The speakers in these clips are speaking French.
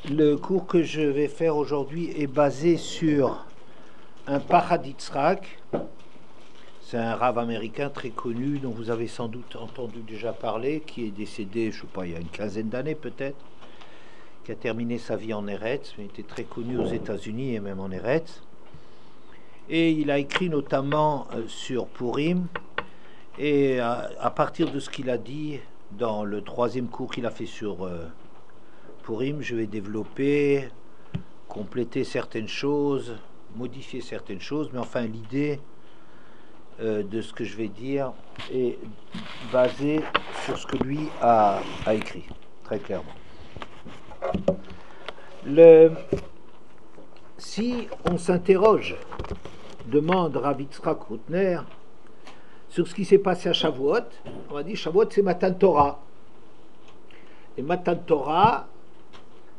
Le cours que je vais faire aujourd'hui est basé sur un Pachad Yitzhak. C'est un rave américain très connu dont vous avez sans doute entendu déjà parler, qui est décédé, je ne sais pas, il y a une quinzaine d'années peut-être, qui a terminé sa vie en Eretz, mais était très connu aux États-Unis et même en Eretz. Et il a écrit notamment sur Purim, et à partir de ce qu'il a dit dans le troisième cours qu'il a fait sur Purim, je vais développer, compléter certaines choses, modifier certaines choses, mais enfin l'idée de ce que je vais dire est basée sur ce que lui a écrit, très clairement. Si on s'interroge, demande Rav Yitzhak Routner, sur ce qui s'est passé à Shavuot, on va dire Shavuot c'est Matan Torah. Et Matan Torah,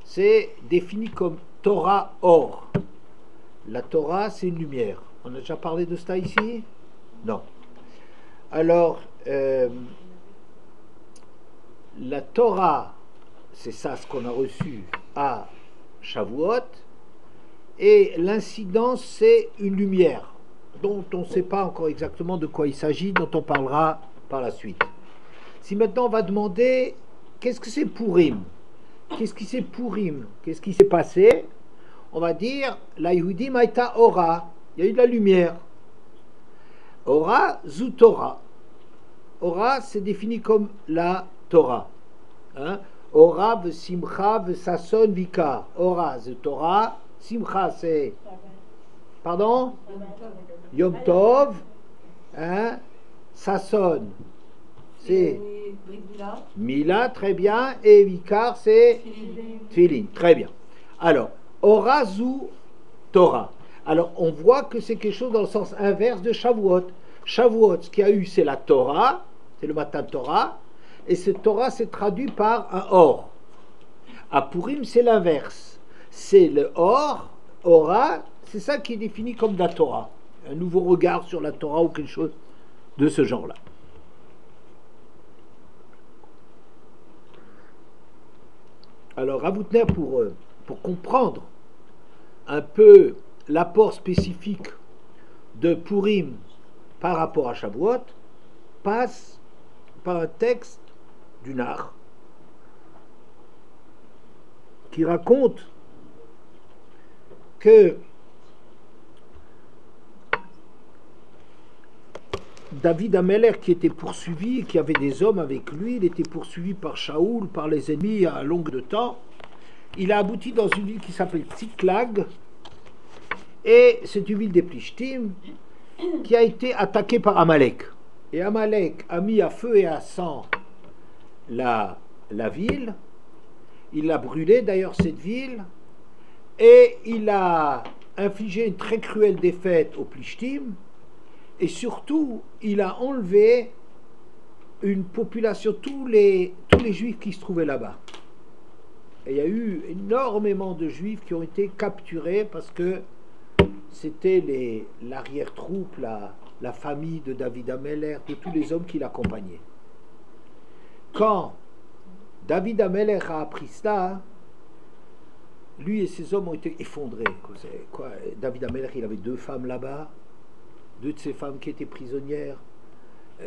c'est défini comme Torah or. La Torah, c'est une lumière. On a déjà parlé de ça ici? Non. Alors, la Torah, c'est ça ce qu'on a reçu à Shavuot, et l'incidence, c'est une lumière dont on ne sait pas encore exactement de quoi il s'agit, dont on parlera par la suite. Si maintenant on va demander, qu'est-ce que c'est Purim? Qu'est-ce qui c'est Purim? Qu'est-ce qui s'est passé? On va dire, la Yehudim Aïta Ora, il y a eu de la lumière. Ora, zu Torah. Ora, c'est défini comme la Torah. Ora, ve simcha, ve sason, vikar. Ora, zu Torah. Simcha, c'est... Pardon? Yom Tov. Sason, c'est... Mila, très bien. Et vikar, c'est... Tfilin, très bien. Alors, Ora, zu Torah. Alors, on voit que c'est quelque chose dans le sens inverse de Shavuot. Shavuot, ce qu'il y a eu, c'est la Torah, c'est le Matan Torah, et cette Torah s'est traduit par un Or. À Purim, c'est l'inverse. C'est le Or, Ora, c'est ça qui est défini comme la Torah. Un nouveau regard sur la Torah ou quelque chose de ce genre-là. Alors, Rav Routner, pour comprendre un peu l'apport spécifique de Purim par rapport à Shavuot, passe par un texte du Nar qui raconte que David Ameller, qui était poursuivi, qui avait des hommes avec lui, il était poursuivi par Shaoul, par les ennemis à longue de temps. Il a abouti dans une ville qui s'appelle Tsiklag, et c'est une ville des Plishtim qui a été attaquée par Amalek. Et Amalek a mis à feu et à sang la ville. Il a brûlé d'ailleurs cette ville, et il a infligé une très cruelle défaite aux Plishtim, et surtout il a enlevé une population, tous les juifs qui se trouvaient là-bas. Et il y a eu énormément de juifs qui ont été capturés parce que c'était l'arrière-troupe, la famille de David Ameller, de tous les hommes qui l'accompagnaient. Quand David Ameller a appris cela, lui et ses hommes ont été effondrés. David Ameller, il avait 2 femmes là-bas, 2 de ses femmes qui étaient prisonnières,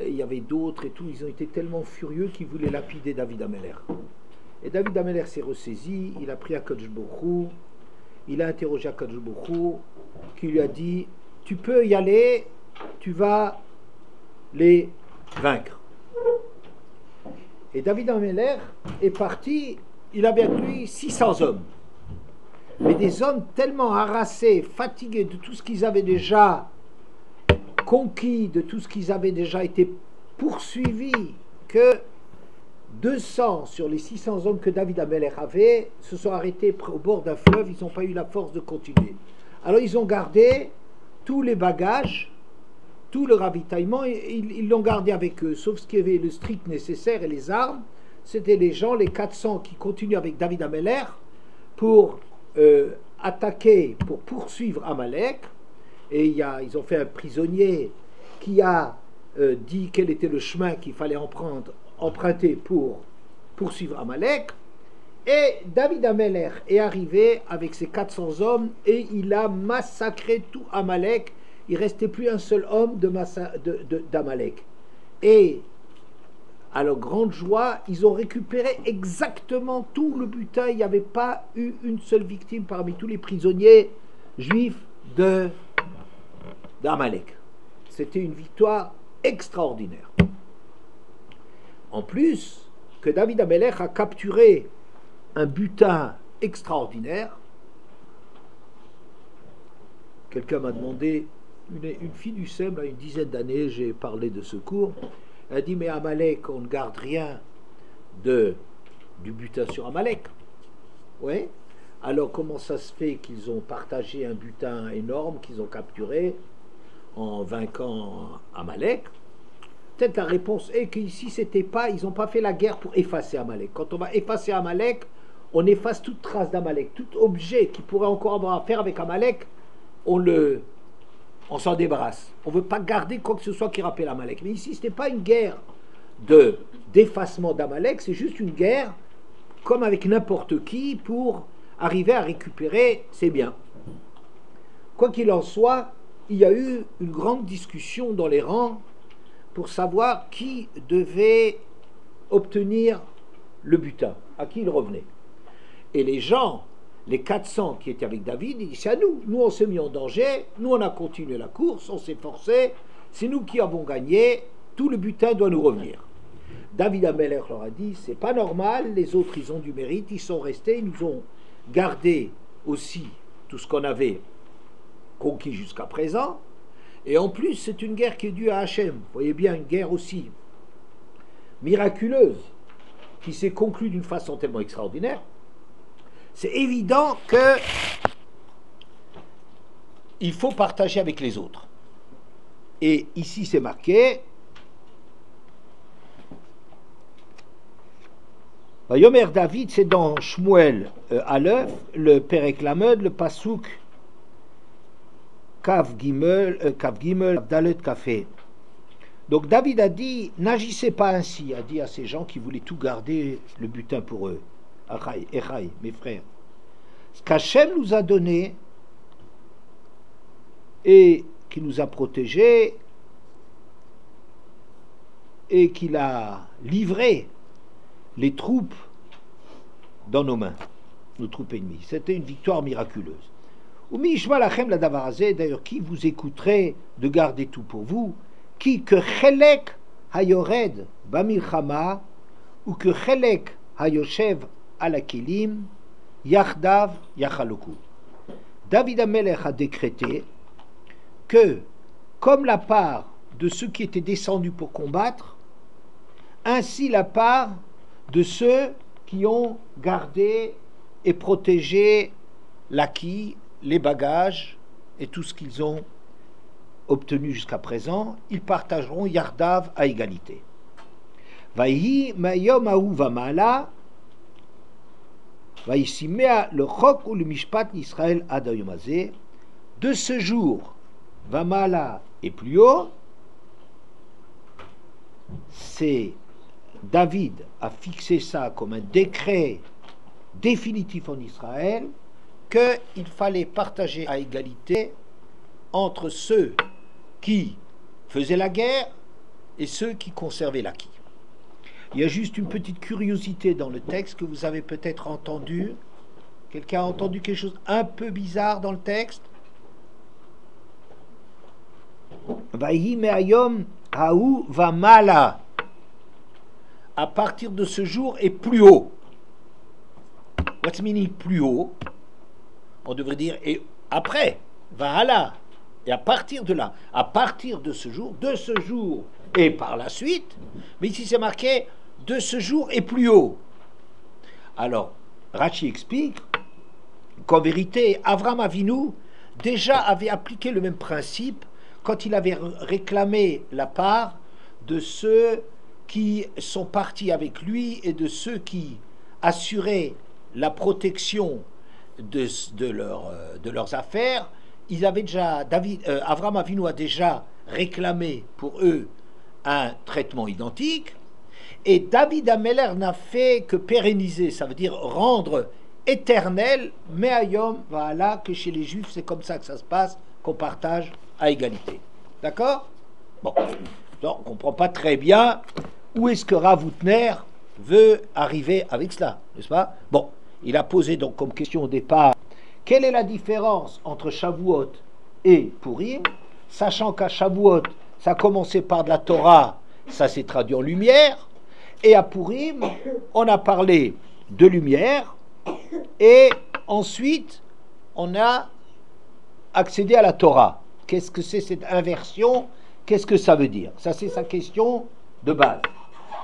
il y avait d'autres et tout, ils ont été tellement furieux qu'ils voulaient lapider David Ameller. Et David Ameller s'est ressaisi, il a pris Akadosh Baruch Hu, il a interrogé Akadosh Baruch Hu, qui lui a dit, tu peux y aller, tu vas les vaincre. Et David Ameller est parti, il avait avec lui 600 hommes. Mais des hommes tellement harassés, fatigués de tout ce qu'ils avaient déjà conquis, de tout ce qu'ils avaient déjà été poursuivis, que 200 sur les 600 hommes que David Ameller avait se sont arrêtés au bord d'un fleuve, ils n'ont pas eu la force de continuer. Alors ils ont gardé tous les bagages, tout le ravitaillement, ils l'ont gardé avec eux, sauf ce qui avait le strict nécessaire et les armes, c'était les gens, les 400 qui continuent avec David Ameller pour attaquer, pour poursuivre Amalek, et ils ont fait un prisonnier qui a dit quel était le chemin qu'il fallait emprunter pour poursuivre Amalek, Et David Amelech est arrivé avec ses 400 hommes et il a massacré tout Amalek. Il ne restait plus un seul homme d'Amalek. Et à leur grande joie, ils ont récupéré exactement tout le butin. Il n'y avait pas eu une seule victime parmi tous les prisonniers juifs d'Amalek. C'était une victoire extraordinaire. En plus, que David Amelech a capturé un butin extraordinaire. Quelqu'un m'a demandé, une fille du SEM, à une dizaine d'années, j'ai parlé de ce cours. Elle a dit, mais Amalek, on ne garde rien du butin sur Amalek. Oui. Alors comment ça se fait qu'ils ont partagé un butin énorme qu'ils ont capturé en vainquant Amalek? Peut-être la réponse est qu'ici, ils n'ont pas fait la guerre pour effacer Amalek. Quand on va effacer Amalek, on efface toute trace d'Amalek. Tout objet qui pourrait encore avoir à faire avec Amalek, on s'en débarrasse. On ne veut pas garder quoi que ce soit qui rappelle Amalek. Mais ici, ce n'est pas une guerre d'effacement d'Amalek, c'est juste une guerre, comme avec n'importe qui, pour arriver à récupérer ses biens. Quoi qu'il en soit, il y a eu une grande discussion dans les rangs pour savoir qui devait obtenir le butin, à qui il revenait. Et les gens, les 400 qui étaient avec David, ils disent, c'est à nous. Nous, on s'est mis en danger, nous, on a continué la course, on s'est forcé, c'est nous qui avons gagné, tout le butin doit nous revenir. David Amelech leur a dit, c'est pas normal, les autres, ils ont du mérite, ils sont restés, ils nous ont gardé aussi tout ce qu'on avait conquis jusqu'à présent, et en plus, c'est une guerre qui est due à Hachem. Vous voyez bien, une guerre aussi miraculeuse, qui s'est conclue d'une façon tellement extraordinaire. C'est évident que il faut partager avec les autres. Et ici, c'est marqué Yomer David, c'est dans Shmuel Aleph, le Perek Lamed, le Pasuk Kav Gimel, Dalet Kafé. Donc David a dit, n'agissez pas ainsi, a dit à ces gens qui voulaient tout garder le butin pour eux. Echaï, mes frères. Ce qu'Hachem nous a donné et qui nous a protégés et qu'il a livré les troupes dans nos mains, nos troupes ennemies. C'était une victoire miraculeuse. D'ailleurs, qui vous écouterait de garder tout pour vous? Qui que chelek hayored bamilchama ou que chelek hayoshev alakelim yachdav yachaloku. David Amelech a décrété que, comme la part de ceux qui étaient descendus pour combattre, ainsi la part de ceux qui ont gardé et protégé l'acquis, les bagages et tout ce qu'ils ont obtenu jusqu'à présent, ils partageront Yardav à égalité. Vaïhi mayom aou vamala, vaïsimea le chok ou le mishpat d'Israël adayomazé, de ce jour, vamala et plus haut, c'est David a fixé ça comme un décret définitif en Israël, qu'il fallait partager à égalité entre ceux qui faisaient la guerre et ceux qui conservaient l'acquis. Il y a juste une petite curiosité dans le texte que vous avez peut-être entendu. Quelqu'un a entendu quelque chose un peu bizarre dans le texte? Vaïhi me'ayom haou vamala. À partir de ce jour et plus haut. What's meaning plus haut? On devrait dire et après, vahala. Et à partir de là, à partir de ce jour et par la suite, mais ici c'est marqué de ce jour et plus haut. Alors, Rashi explique qu'en vérité, Avram Avinu déjà avait appliqué le même principe quand il avait réclamé la part de ceux qui sont partis avec lui et de ceux qui assuraient la protection de leurs affaires. Ils avaient déjà, Avram Avinu a déjà réclamé pour eux un traitement identique, Et David Ameller n'a fait que pérenniser, ça veut dire rendre éternel, mais ayom, voilà, que chez les Juifs, c'est comme ça que ça se passe, qu'on partage à égalité. D'accord? Bon, donc on ne comprend pas très bien où est-ce que Rav Houtner veut arriver avec cela, n'est-ce pas? Bon, il a posé donc comme question au départ, quelle est la différence entre Shavuot et Purim, sachant qu'à Shavuot, ça a commencé par de la Torah, ça s'est traduit en lumière, et à Purim, on a parlé de lumière, et ensuite, on a accédé à la Torah. Qu'est-ce que c'est cette inversion? Qu'est-ce que ça veut dire? Ça, c'est sa question de base.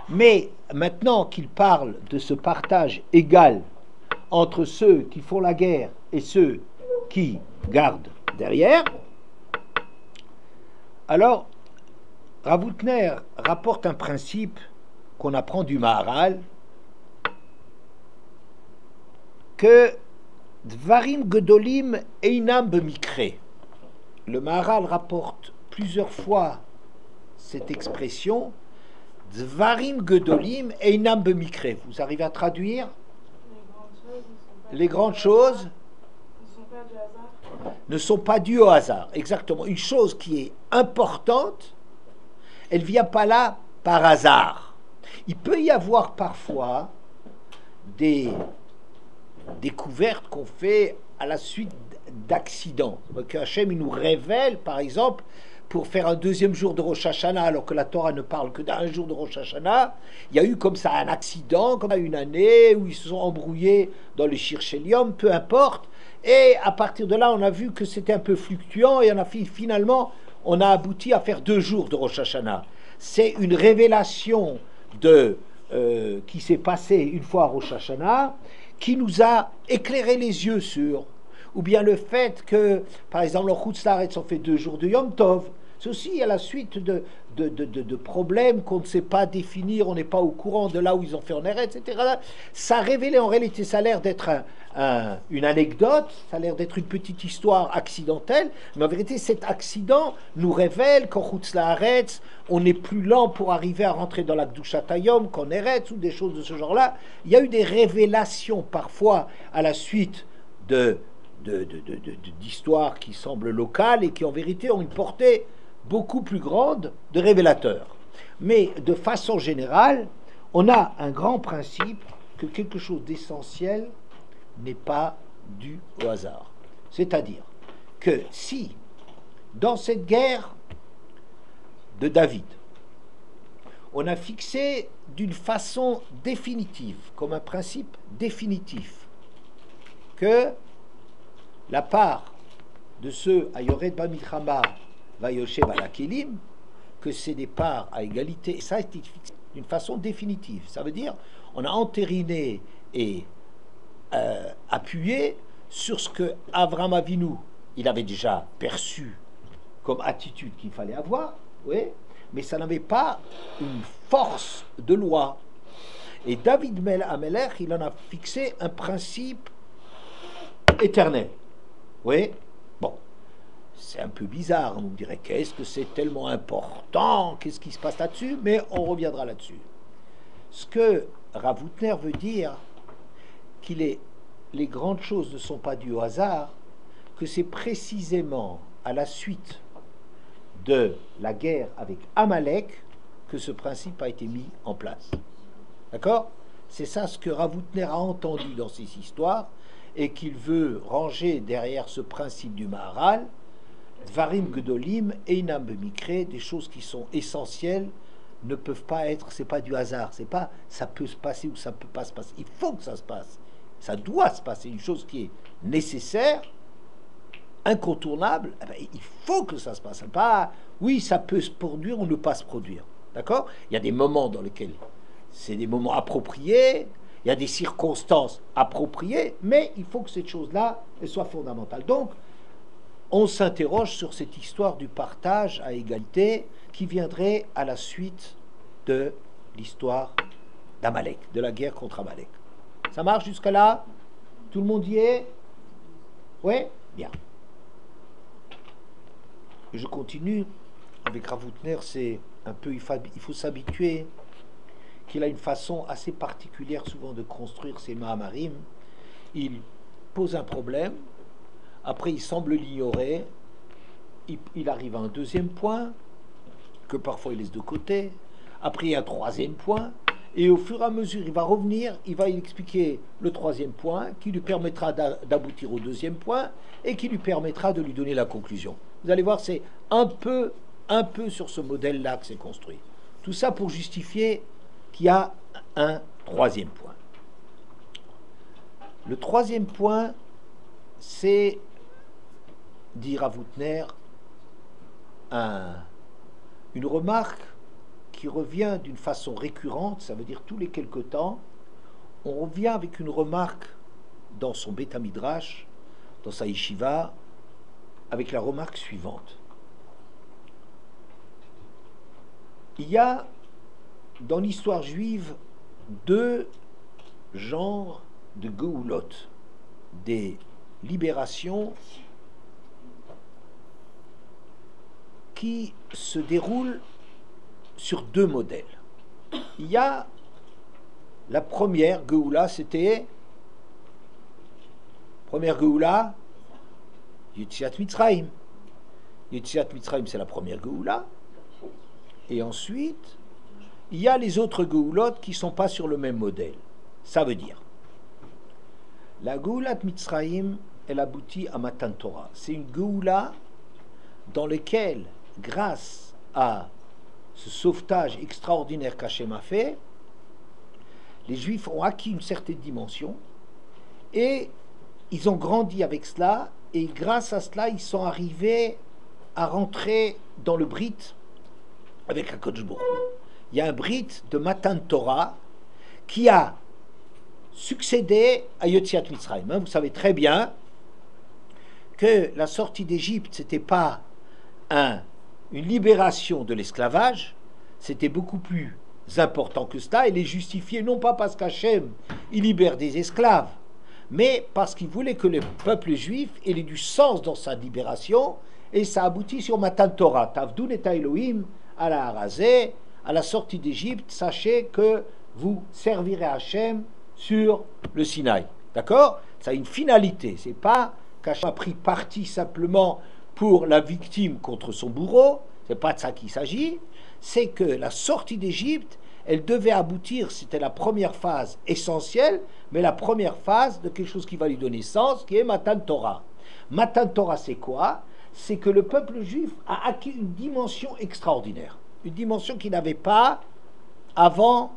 Mais maintenant qu'il parle de ce partage égal entre ceux qui font la guerre et ceux qui gardent derrière, alors Rav Houtner rapporte un principe qu'on apprend du Maharal, que Dvarim Gedolim Einam Bemikre. Le Maharal rapporte plusieurs fois cette expression, Dvarim Gedolim Einam Bemikre. Vous arrivez à traduire? Les grandes choses ne sont pas dues au hasard. Exactement. Une chose qui est importante, elle ne vient pas là par hasard. Il peut y avoir parfois des découvertes qu'on fait à la suite d'accidents. Que Hachem il nous révèle, par exemple, pour faire un deuxième jour de Rosh Hashanah, alors que la Torah ne parle que d'un jour de Rosh Hashanah, il y a eu comme ça un accident, comme une année, où ils se sont embrouillés dans le Shir Shelium, peu importe, et à partir de là, on a vu que c'était un peu fluctuant, et finalement, on a abouti à faire 2 jours de Rosh Hashanah. C'est une révélation qui s'est passée une fois à Rosh Hashanah, qui nous a éclairé les yeux sur, ou bien le fait que, par exemple, le Chutz La'aretz, on fait 2 jours de Yom Tov, c'est aussi à la suite de problèmes qu'on ne sait pas définir, on n'est pas au courant de là où ils ont fait en Eretz, etc. Ça a révélé, en réalité, ça a l'air d'être une anecdote, ça a l'air d'être une petite histoire accidentelle, mais en vérité, cet accident nous révèle qu'en Chutz La'aretz, on est plus lent pour arriver à rentrer dans la Kedushat Hayom qu'en Eretz, ou des choses de ce genre-là. Il y a eu des révélations, parfois, à la suite d'histoires qui semblent locales et qui, en vérité, ont une portée beaucoup plus grande de révélateurs. Mais de façon générale, on a un grand principe que quelque chose d'essentiel n'est pas dû au hasard. C'est-à-dire que si, dans cette guerre de David, on a fixé d'une façon définitive, comme un principe définitif, que la part de ceux à Yored Bamilchama Vayoshev ala Kelim, que c'est des parts à égalité, et ça a été fixé d'une façon définitive. Ça veut dire, on a entériné et appuyé sur ce que Avraham Avinu, il avait déjà perçu comme attitude qu'il fallait avoir, oui, mais ça n'avait pas une force de loi. Et David Ameller, il en a fixé un principe éternel. Oui, bon, c'est un peu bizarre, on nous dirait qu'est-ce que c'est tellement important, qu'est-ce qui se passe là-dessus, mais on reviendra là-dessus. Ce que Rav Houtner veut dire, les grandes choses ne sont pas dues au hasard, que c'est précisément à la suite de la guerre avec Amalek que ce principe a été mis en place. D'accord? C'est ça ce que Rav Houtner a entendu dans ces histoires, et qu'il veut ranger derrière ce principe du Maharal, Dvarim Gedolim, Einam Bemikre, des choses qui sont essentielles, ne peuvent pas être, c'est pas du hasard, c'est pas ça peut se passer ou ça peut pas se passer, il faut que ça se passe, ça doit se passer, une chose qui est nécessaire, incontournable, eh bien, il faut que ça se passe, pas, oui, ça peut se produire ou ne pas se produire, d'accord? Il y a des moments dans lesquels c'est des moments appropriés, il y a des circonstances appropriées, mais il faut que cette chose-là soit fondamentale. Donc, on s'interroge sur cette histoire du partage à égalité qui viendrait à la suite de l'histoire d'Amalek, de la guerre contre Amalek. Ça marche jusqu'à là? Tout le monde y est? Oui? Bien. Et je continue avec Rav Houtner, c'est un peu, il faut s'habituer qu'il a une façon assez particulière souvent de construire ses Mahamarim. Il pose un problème, après il semble l'ignorer, il arrive à un deuxième point, que parfois il laisse de côté, après il y a un troisième point, et au fur et à mesure il va revenir, il va expliquer le troisième point, qui lui permettra d'aboutir au deuxième point, et qui lui permettra de lui donner la conclusion. Vous allez voir, c'est un peu sur ce modèle-là que c'est construit. Tout ça pour justifier qu'il y a un troisième point. Le troisième point, c'est, dit Rav Hutner, une remarque qui revient d'une façon récurrente, ça veut dire tous les quelque temps, on revient avec une remarque dans son Beth Midrash, dans sa yeshiva, avec la remarque suivante. Il y a dans l'histoire juive deux genres de geoulot, des libérations qui se déroulent sur deux modèles. Il y a la première geoula, c'était première geoula, Yetziat Mitzrayim. Yetziat Mitzrayim, c'est la première geoula. Et ensuite, il y a les autres geoulot qui ne sont pas sur le même modèle. Ça veut dire, la Geulat Mitzrayim, elle aboutit à Matan Torah. C'est une geoula dans laquelle, grâce à ce sauvetage extraordinaire qu'Hachem a fait, les Juifs ont acquis une certaine dimension et ils ont grandi avec cela, et grâce à cela, ils sont arrivés à rentrer dans le Brit avec HaKadosh Baruch Hu. Il y a un Brit de Matan Torah qui a succédé à Yetziat Mitzrayim. Vous savez très bien que la sortie d'Égypte, ce n'était pas une libération de l'esclavage, c'était beaucoup plus important que cela. Elle est justifiée non pas parce qu'Hachem il libère des esclaves, mais parce qu'il voulait que le peuple juif ait du sens dans sa libération, et ça aboutit sur Matan Torah. Tavdun et Elohim à la Harazé, à la sortie d'Égypte, sachez que vous servirez Hachem sur le Sinaï. D'accord? Ça a une finalité. C'est pas qu'Hachem a pris parti simplement pour la victime contre son bourreau, c'est pas de ça qu'il s'agit, c'est que la sortie d'Égypte, elle devait aboutir, c'était la première phase essentielle, mais la première phase de quelque chose qui va lui donner sens, qui est Matan Torah. Matan Torah, c'est quoi? C'est que le peuple juif a acquis une dimension extraordinaire, une dimension qu'il n'avait pas avant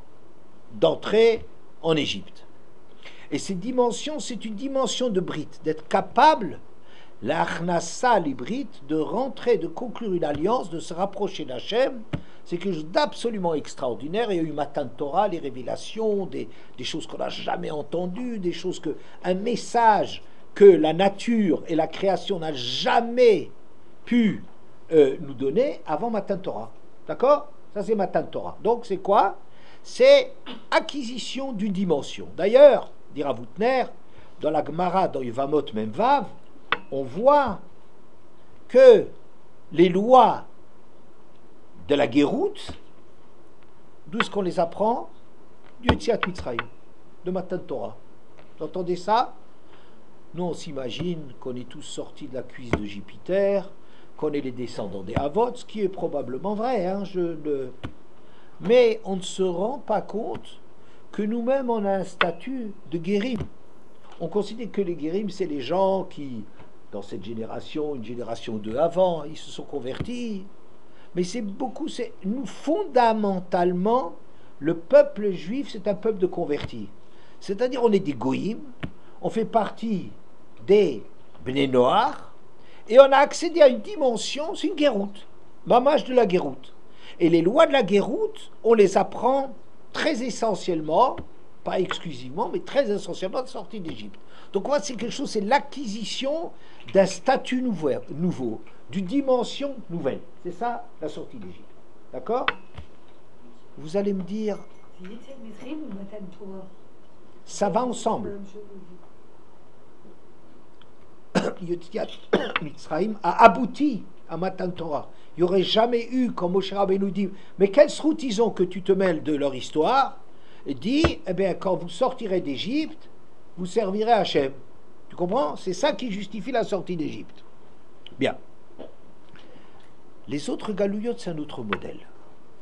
d'entrer en Égypte. Et cette dimension, c'est une dimension de Brit, d'être capable, la Achnassa, les Brit, de rentrer, de conclure une alliance, de se rapprocher d'Hachem. C'est quelque chose d'absolument extraordinaire. Il y a eu Matan Torah, les révélations, des choses qu'on n'a jamais entendues, des choses un message que la nature et la création n'a jamais pu nous donner avant Matan Torah. D'accord? Ça, c'est Matan Torah. Donc, c'est quoi? C'est acquisition d'une dimension. D'ailleurs, dit Rav Hutner, dans la Gemara, dans Yevamot Memvav, on voit que les lois de la Géroute, d'où est-ce qu'on les apprend? Du Yetziat Mitzrayim, de Matan Torah. Vous entendez ça? Nous, on s'imagine qu'on est tous sortis de la cuisse de Jupiter, qu'on est les descendants des Havot, ce qui est probablement vrai, hein, mais on ne se rend pas compte que nous-mêmes, on a un statut de guérim. On considère que les guérims, c'est les gens qui, dans cette génération, une génération ou deux avant, ils se sont convertis. Mais nous, fondamentalement, le peuple juif, c'est un peuple de convertis. C'est-à-dire, on est des goïms, on fait partie des Bnei Noach, et on a accédé à une dimension, c'est une guéroute, mamage de la guéroute. Et les lois de la guéroute, on les apprend très essentiellement, pas exclusivement, mais très essentiellement de sortie d'Égypte. Donc moi, c'est quelque chose, c'est l'acquisition d'un statut nouveau, d'une dimension nouvelle. C'est ça, la sortie d'Égypte. D'accord? Vous allez me dire... Ça va ensemble. Yetziat Mitzrayim a abouti à Matan Torah. Il n'y aurait jamais eu, comme Moshe Rabbeinu dit, mais quelle route ils ont que tu te mêles de leur histoire? dit, eh bien, quand vous sortirez d'Égypte, vous servirez Hachem. Tu comprends? C'est ça qui justifie la sortie d'Égypte. Bien. Les autres galouillotes, c'est un autre modèle.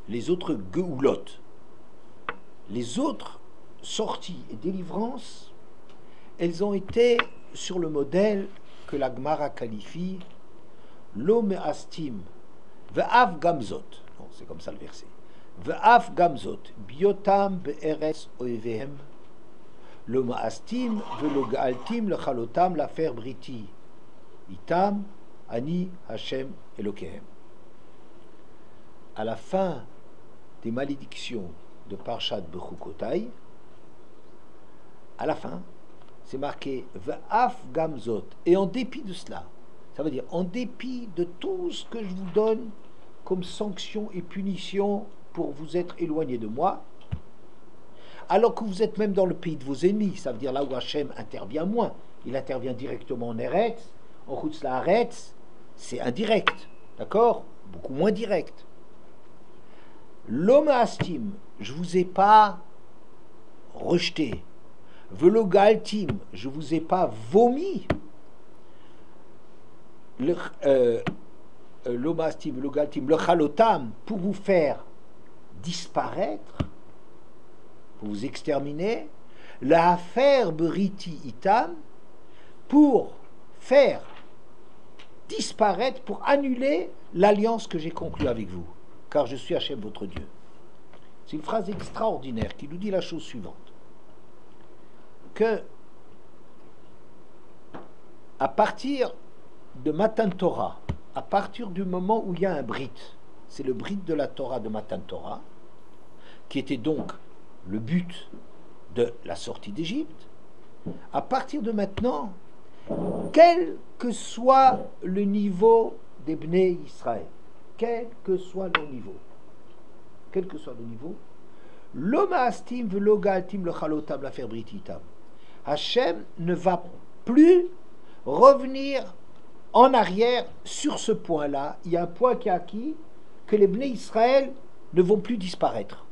Les autres geoulotes. Les autres sorties et délivrances, elles ont été sur le modèle que la Gemara qualifie l'homme astim ve'av gamzot. Non, c'est comme ça le verset. Ve'av gamzot biotam be'eretz oevehem l'homme astim ve'lo ga'altim lechalotam l'affaire briti itam ani Hashem Elokehem. À la fin des malédictions de Parshat Bechukotai, à la fin, c'est marqué Ve'af gamzot, et en dépit de cela, ça veut dire en dépit de tout ce que je vous donne comme sanction et punition pour vous être éloigné de moi, alors que vous êtes même dans le pays de vos ennemis, ça veut dire là où Hachem intervient moins, il intervient directement en Eretz, en Chutz La'aretz, c'est indirect, d'accord? Beaucoup moins direct. L'homme astim, je vous ai pas rejeté. Velo galtim, je vous ai pas vomi. L'homme astim, velo galtim, le chalotam, pour vous faire disparaître, pour vous exterminer. La affaire beriti itam, pour faire disparaître, pour annuler l'alliance que j'ai conclue avec vous. Car je suis Hachem votre Dieu. C'est une phrase extraordinaire qui nous dit la chose suivante. Que à partir de Matan Torah, à partir du moment où il y a un brit, c'est le brit de la Torah de Matan Torah, qui était donc le but de la sortie d'Égypte, à partir de maintenant, quel que soit le niveau des Bnei Israël, quel que soit le niveau, l'homme astim velo galtim le chalotam la faire brititam. Hachem ne va plus revenir en arrière sur ce point-là. Il y a un point qui est acquis, que les Bnei Israël ne vont plus disparaître.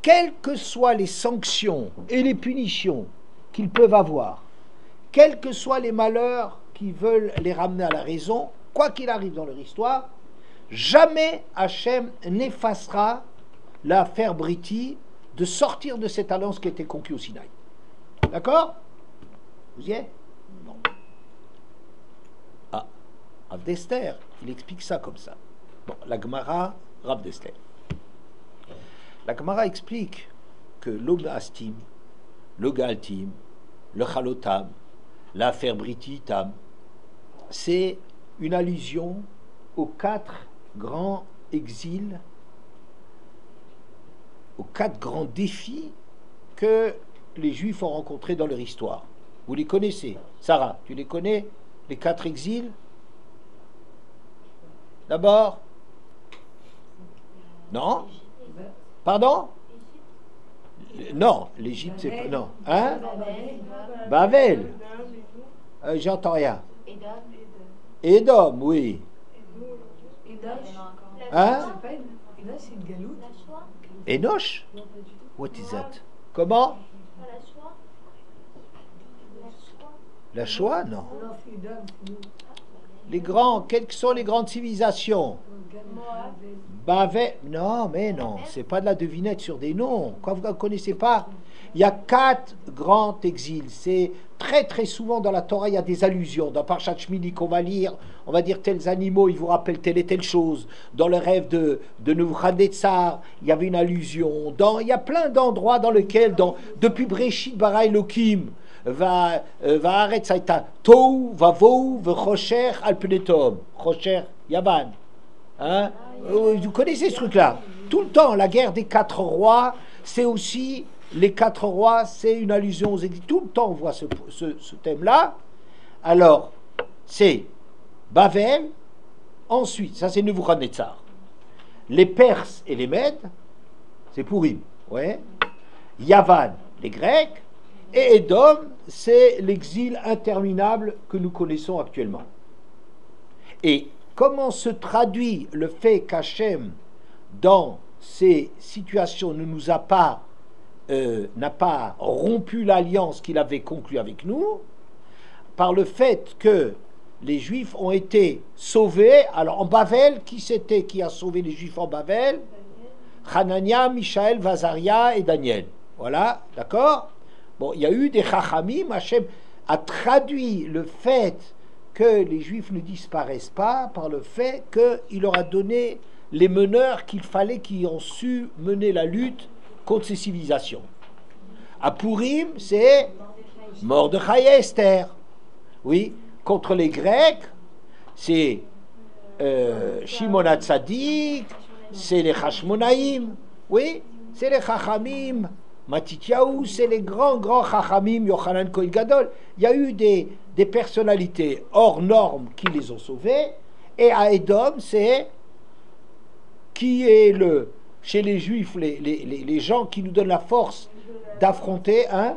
Quelles que soient les sanctions et les punitions qu'ils peuvent avoir, quels que soient les malheurs qui veulent les ramener à la raison, quoi qu'il arrive dans leur histoire, jamais Hachem n'effacera l'affaire Briti de sortir de cette alliance qui était conclue au Sinaï. D'accord? Vous y êtes? Non. Ah, Rav d'Esther, il explique ça comme ça. Bon, la Gemara, Rav d'Esther. La Gemara explique que l'homme astim, le galtim, le chalotam, l'affaire Briti tam, c'est une allusion aux 4 grands exils, aux 4 grands défis que les Juifs ont rencontrés dans leur histoire. Vous les connaissez. Sarah, tu les connais, les 4 exils? D'abord? Non? Pardon? Non, l'Égypte, c'est pas... Non. Hein? Bavel. J'entends rien. Édom, oui. Hein? Enoch? What is that? Comment? La Shoah? Non. Les grands, quelles sont les grandes civilisations? Bavel? Non, mais non, c'est pas de la devinette sur des noms. Quand vous ne connaissez pas, il y a 4 grands exils. C'est très très souvent dans la Torah, il y a des allusions. Dans Parshat Shmini qu'on va lire, on va dire tels animaux, ils vous rappellent telle et telle chose. Dans le rêve de Nebuchadnezzar, il y avait une allusion. Il y a plein d'endroits dans lesquels, depuis Breshit bara Elohim, va arrêter ça est un Tohu, Vavou, Vechosher, Alpenetom, Chosher, Yavan. Hein? Vous connaissez ce truc-là? Tout le temps, la guerre des 4 rois, c'est aussi les 4 rois, c'est une allusion aux exils. Tout le temps, on voit ce thème-là. Alors, c'est Bavel, ensuite, ça c'est Nebuchadnezzar. Les Perses et les Mèdes, c'est Pourim. Ouais. Yavan, les Grecs. Et Édom, c'est l'exil interminable que nous connaissons actuellement. Et comment se traduit le fait qu'Hachem, dans ces situations, ne nous a pas n'a pas rompu l'alliance qu'il avait conclue avec nous, par le fait que les Juifs ont été sauvés. Alors en Bavel, qui a sauvé les Juifs en Bavel? Hanania, Mishaël, Vazaria et Daniel. Voilà, d'accord? Bon, il y a eu des Chachamim. Hachem a traduit le fait que les Juifs ne disparaissent pas par le fait qu'il leur a donné les meneurs qu'il fallait, qui ont su mener la lutte contre ces civilisations. À Purim, c'est Mordechai et Esther. Oui, contre les Grecs, c'est Shimon HaTzadik, c'est les Hashmonaïm, oui, c'est les Chachamim, Matityahu, c'est les grands Chachamim, Yochanan Kohen Gadol. Il y a eu des personnalités hors normes qui les ont sauvés, et à Édom, c'est qui est chez les Juifs, les gens qui nous donnent la force d'affronter, hein?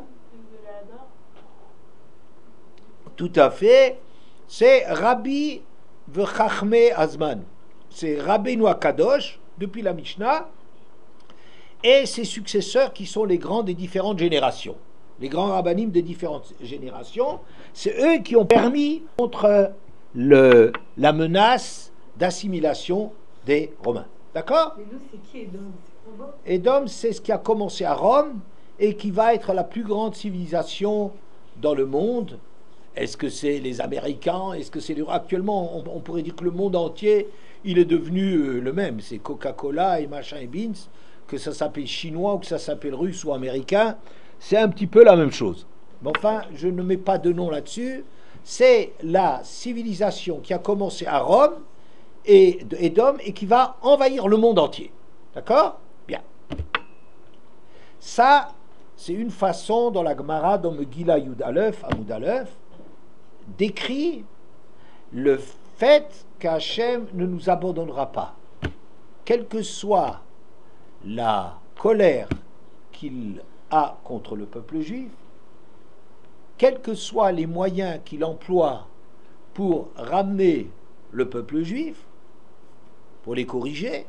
Tout à fait, c'est Rabbi Vechachme Azman. C'est Rabbeinu Akadosh, depuis la Mishnah, et ses successeurs qui sont les grands des différentes générations. Les grands rabbinim des différentes générations, c'est eux qui ont permis contre la menace d'assimilation des Romains. D'accord? Mais nous, c'est qui Édom? Édom, c'est ce qui a commencé à Rome et qui va être la plus grande civilisation dans le monde. Est-ce que c'est les Américains? Est-ce que c'est actuellement, on pourrait dire que le monde entier, il est devenu le même. C'est Coca-Cola et machin et beans, que ça s'appelle chinois ou que ça s'appelle russe ou américain, c'est un petit peu la même chose. Mais enfin, je ne mets pas de nom là-dessus. C'est la civilisation qui a commencé à Rome et Édom et qui va envahir le monde entier. D'accord? Bien. Ça, c'est une façon dans la Gemara, dans Megillah Yud Aleph, Amoud Aleph, décrit le fait qu'Hachem ne nous abandonnera pas. Quelle que soit la colère qu'il a contre le peuple juif, quels que soient les moyens qu'il emploie pour ramener le peuple juif, pour les corriger,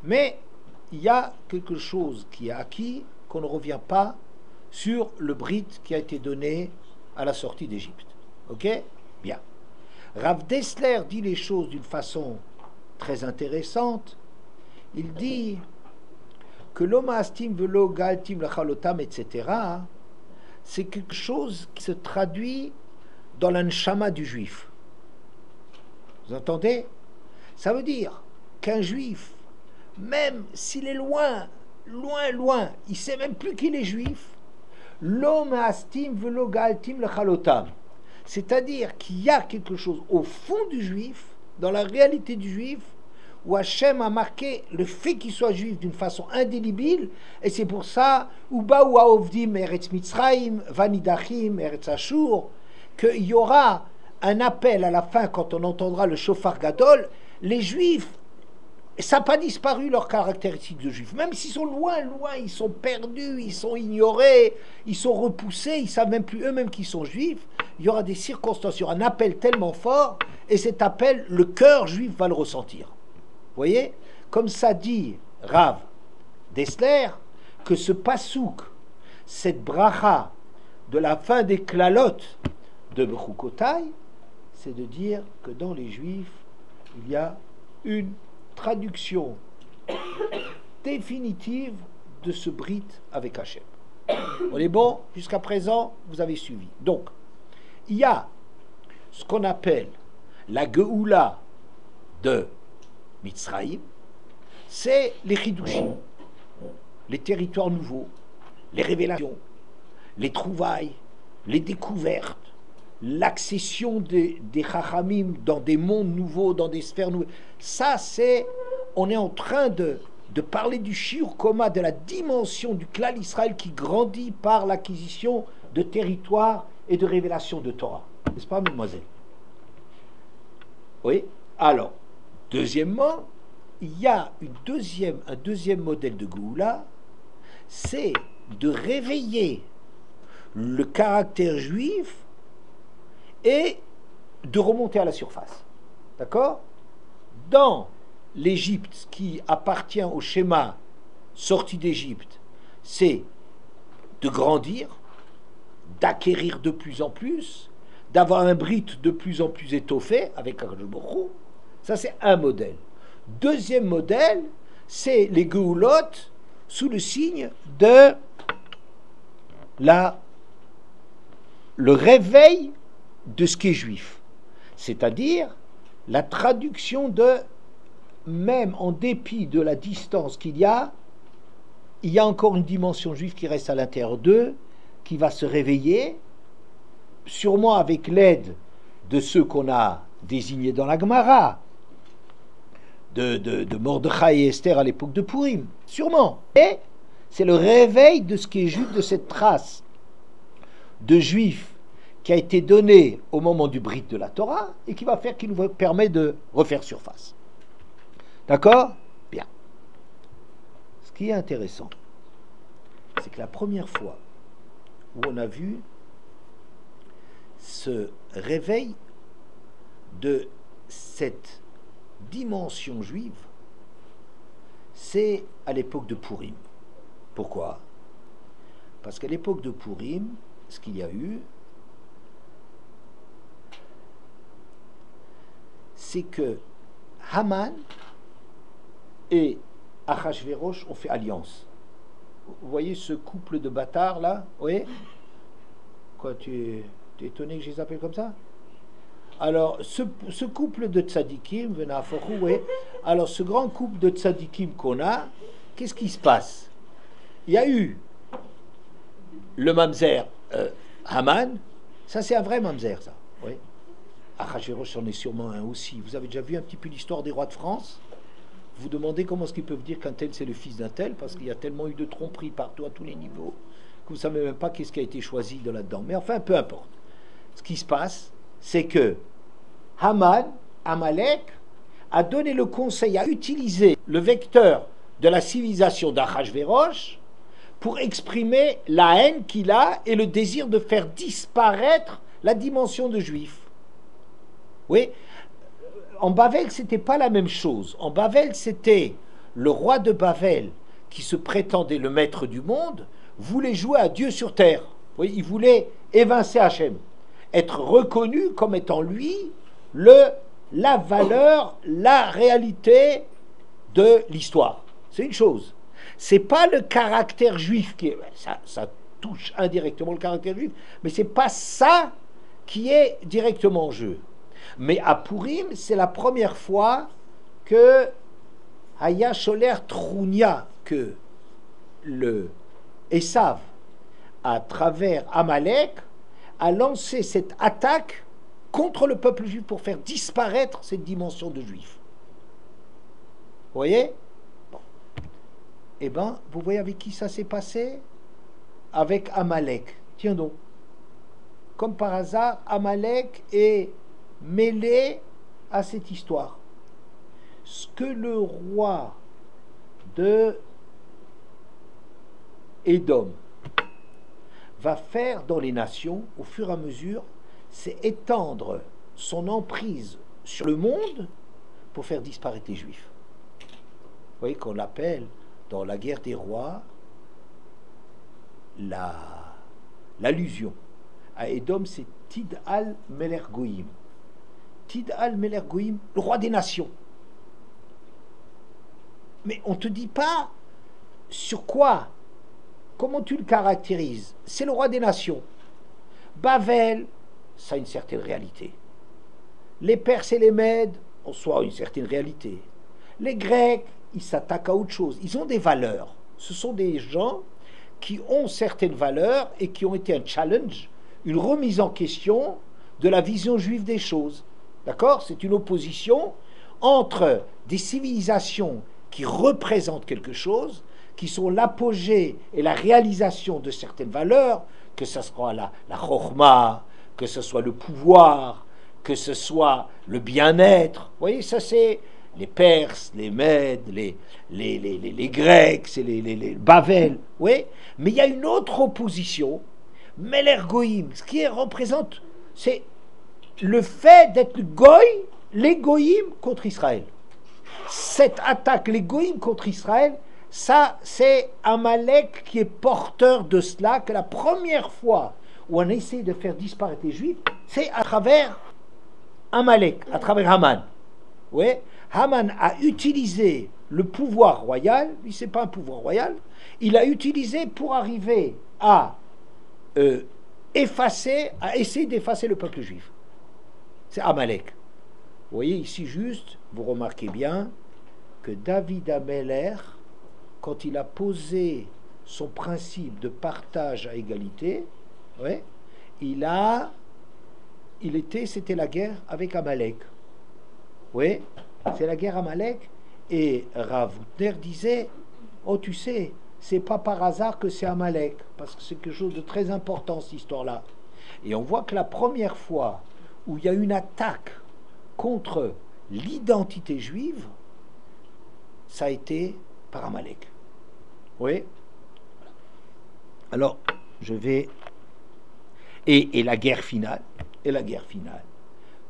mais il y a quelque chose qui est acquis, qu'on ne revient pas sur le brit qui a été donné à la sortie d'Égypte. Ok? Bien. Rav Dessler dit les choses d'une façon très intéressante. Il dit que l'omastim velo galtim lachalotam, etc., c'est quelque chose qui se traduit dans l'anshama du juif. Vous entendez? Ça veut dire qu'un juif, même s'il est loin, il ne sait même plus qu'il est juif, l'omastim velo galtim lachalotam. C'est-à-dire qu'il y a quelque chose au fond du juif, dans la réalité du juif, où Hachem a marqué le fait qu'il soit juif d'une façon indélébile, et c'est pour ça, Ubaou Aovdim Eretz Mitzrayim, Vanidachim Eretz Ashur, qu'il y aura un appel à la fin quand on entendra le shofar gadol. Les juifs, ça n'a pas disparu leur caractéristique de juif, même s'ils sont loin, ils sont perdus, ils sont ignorés, ils sont repoussés, ils ne savent même plus eux-mêmes qu'ils sont juifs. Il y aura des circonstances, il y aura un appel tellement fort, et cet appel, le cœur juif va le ressentir. Vous voyez? Comme ça dit Rav Dessler, que ce pasouk, cette bracha de la fin des klalot de Bechukotai, c'est de dire que dans les juifs, il y a une traduction définitive de ce brit avec Hachem. On est bon? Jusqu'à présent, vous avez suivi. Donc, il y a ce qu'on appelle la Geoula de Mitzrayim, c'est les Chidushim, les territoires nouveaux, les révélations, les trouvailles, les découvertes, l'accession des Chachamim dans des mondes nouveaux, dans des sphères nouvelles. Ça, c'est, on est en train de parler du Shiur Koma, de la dimension du Klal Israël qui grandit par l'acquisition de territoires et de révélations de Torah. N'est-ce pas, mademoiselle? Oui. Alors, deuxièmement, il y a un deuxième modèle de Géoula, c'est de réveiller le caractère juif et de remonter à la surface. D'accord? Dans l'Égypte, qui appartient au schéma sortie d'Égypte, c'est de grandir, d'acquérir de plus en plus, d'avoir un brite de plus en plus étoffé avec Akadosh Baruch Hu. Ça, c'est un modèle. Deuxième modèle, c'est les Geoulot sous le signe de le réveil de ce qui est juif. C'est-à-dire la traduction de, même en dépit de la distance qu'il y a encore une dimension juive qui reste à l'intérieur d'eux, qui va se réveiller, sûrement avec l'aide de ceux qu'on a désignés dans la Gemara, de Mordechai et Esther à l'époque de Purim, sûrement. Et c'est le réveil de ce qui est juif, de cette trace de juifs qui a été donnée au moment du Brit de la Torah et qui va faire, qui nous permet de refaire surface. D'accord ? Bien. Ce qui est intéressant, c'est que la première fois où on a vu ce réveil de cette dimension juive, c'est à l'époque de Purim. Pourquoi ? Parce qu'à l'époque de Purim, ce qu'il y a eu, c'est que Haman et Achashverosh ont fait alliance. Vous voyez ce couple de bâtards là ? Oui ? Quoi, tu es étonné que je les appelle comme ça ? Alors, ce couple de tzadikim, oui. Alors, ce grand couple de tzadikim qu'on a, qu'est-ce qui se passe ? Il y a eu le mamzer Haman, ça c'est un vrai mamzer, ça. Oui. Achashverosh en est sûrement un aussi. Vous avez déjà vu un petit peu l'histoire des rois de France ? Vous vous demandez comment est-ce qu'ils peuvent dire qu'un tel c'est le fils d'un tel, parce qu'il y a tellement eu de tromperies partout à tous les niveaux que vous ne savez même pas qu'est-ce qui a été choisi de là-dedans. Mais enfin, peu importe. Ce qui se passe, c'est que Haman, Amalek, a donné le conseil à utiliser le vecteur de la civilisation d'Achashverosh pour exprimer la haine qu'il a et le désir de faire disparaître la dimension de juif. Oui, en Bavel, c'était pas la même chose. En Bavel, c'était le roi de Bavel qui se prétendait le maître du monde, voulait jouer à Dieu sur terre. Oui, il voulait évincer Hachem, être reconnu comme étant lui la valeur, la réalité de l'histoire. C'est une chose. C'est pas le caractère juif qui est, ça touche indirectement le caractère juif, mais c'est pas ça qui est directement en jeu. Mais à Purim, c'est la première fois que Haya Sholer Trounia, que le Esav, à travers Amalek, a lancé cette attaque contre le peuple juif pour faire disparaître cette dimension de juif. Vous voyez ? Bon. Eh bien, vous voyez avec qui ça s'est passé ? Avec Amalek. Tiens donc. Comme par hasard, Amalek est mêlé à cette histoire. Ce que le roi de Édom va faire dans les nations, au fur et à mesure, c'est étendre son emprise sur le monde pour faire disparaître les Juifs. Vous voyez qu'on l'appelle, dans la guerre des rois, l'allusion à Édom, c'est Tid al-Melech Goïm. Tid al-Melech Goïm, le roi des nations. Mais on ne te dit pas sur quoi, comment tu le caractérises. C'est le roi des nations. Bavel, ça a une certaine réalité. Les Perses et les Mèdes en soi une certaine réalité. Les Grecs, ils s'attaquent à autre chose. Ils ont des valeurs. Ce sont des gens qui ont certaines valeurs et qui ont été un challenge, une remise en question de la vision juive des choses. D'accord ? C'est une opposition entre des civilisations qui représentent quelque chose, qui sont l'apogée et la réalisation de certaines valeurs, que ce soit la chokhma, que ce soit le pouvoir, que ce soit le bien-être. Vous voyez, ça c'est les Perses, les Mèdes, les Grecs, c'est les Bavel. Oui, mais il y a une autre opposition, Melech Goïm, ce qui représente, c'est le fait d'être Goï, les Goïm contre Israël. Cette attaque, les Goïm contre Israël, Ça, c'est Amalek qui est porteur de cela, que la première fois où on essaie de faire disparaître les Juifs, c'est à travers Amalek, à travers Haman. Oui, Haman a utilisé le pouvoir royal, lui c'est pas un pouvoir royal, il a utilisé pour arriver à essayer d'effacer le peuple juif. C'est Amalek. Vous voyez ici juste, vous remarquez bien que David Ameller, quand il a posé son principe de partage à égalité, ouais, c'était la guerre avec Amalek. Oui, c'est la guerre Amalek. Et Rav Hutner disait, oh tu sais, c'est pas par hasard que c'est Amalek, parce que c'est quelque chose de très important cette histoire-là. Et on voit que la première fois où il y a une attaque contre l'identité juive, ça a été par Amalek. Oui. Alors, je vais... Et la guerre finale,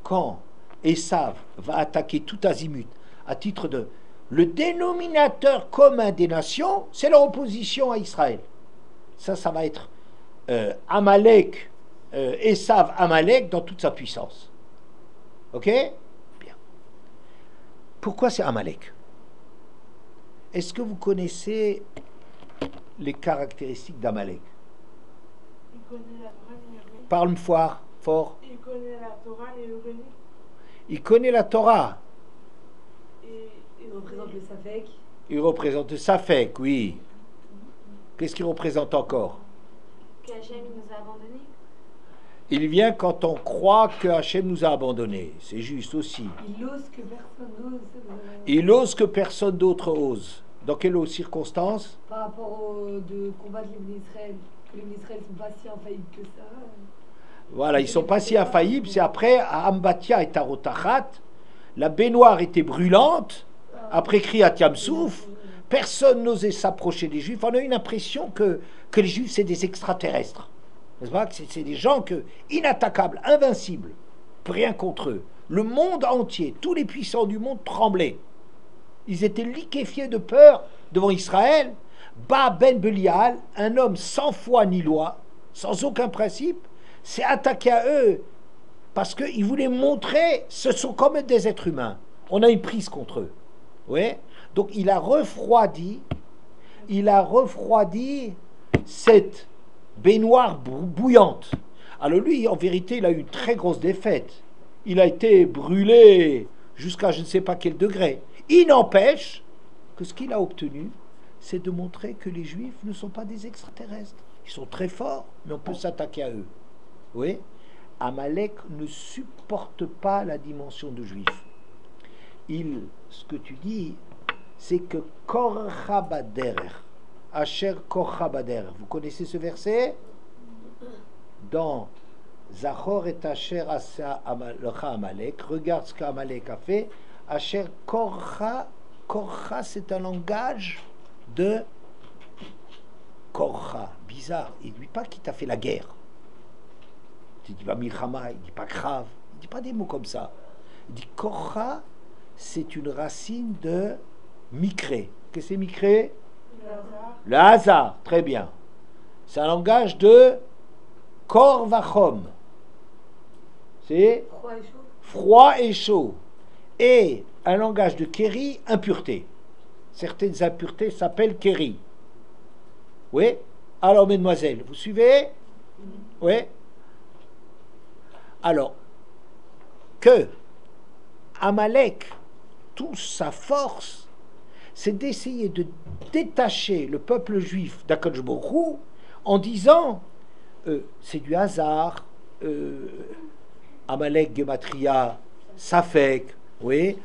quand Esav va attaquer tout azimut, à titre de... Le dénominateur commun des nations, c'est leur opposition à Israël. Ça va être Amalek, Esav Amalek dans toute sa puissance. Ok? Bien. Pourquoi c'est Amalek? Est-ce que vous connaissez les caractéristiques d'Amalek? Il connaît la Torah, Parle-moi fort. il connaît la Torah, les Eurénies. Il connaît la Torah. Il représente le Safek. Il représente le Safek, oui. Qu'est-ce qu'il représente encore? Qu'Hachem nous a abandonnés. Il vient quand on croit que Hachem nous a abandonnés. C'est juste aussi. Il ose que personne n'ose. Il ose que personne d'autre ose. Dans quelles circonstances? Par rapport de combattre les Israël. Que les Israël ne sont pas si infaillibles que ça. Voilà, ils ne sont pas si infaillibles. C'est après, à Ambatia et Tarotachat, la baignoire était brûlante. Après Kriyat Yamsouf, personne n'osait s'approcher des Juifs. On a eu l'impression que les Juifs, c'est des extraterrestres. N'est-ce pas? C'est des gens inattaquables, invincibles. Rien contre eux. Le monde entier, tous les puissants du monde tremblaient. Ils étaient liquéfiés de peur devant Israël. Ba Ben Belial, un homme sans foi ni loi, sans aucun principe, s'est attaqué à eux parce qu'ils voulaient montrer ce sont comme des êtres humains. On a une prise contre eux. Ouais. Donc il a refroidi cette baignoire bouillante. Alors lui, en vérité, il a eu une très grosse défaite. Il a été brûlé jusqu'à je ne sais pas quel degré. Il n'empêche que ce qu'il a obtenu, c'est de montrer que les Juifs ne sont pas des extraterrestres. Ils sont très forts, mais on peut s'attaquer à eux. Oui. Amalek ne supporte pas la dimension de Juif. Ce que tu dis, c'est que Korcha Bader, Asher Korcha Bader. Vous connaissez ce verset? Dans Zachor et Asher Asa Amalek, regarde ce qu'Amalek a fait. Asher Korcha, Korcha, c'est un langage de Korcha, bizarre. Il ne dit pas qu'il t'a fait la guerre. Il ne dit pas Milchama, il ne dit pas Krav, il ne dit pas des mots comme ça. Il dit Korcha, c'est une racine de Mikré. Qu'est-ce que c'est Mikré? Le hasard, très bien. C'est un langage de Kor Vachom. C'est Froid et chaud. Froid et chaud. Et un langage de Kéri, impureté. Certaines impuretés s'appellent Kéri. Oui? Alors, mesdemoiselles, vous suivez? Oui? Alors, que Amalek, toute sa force, c'est d'essayer de détacher le peuple juif d'Akadosh Baruch Hu en disant c'est du hasard, Amalek Gematria, Safek, oui,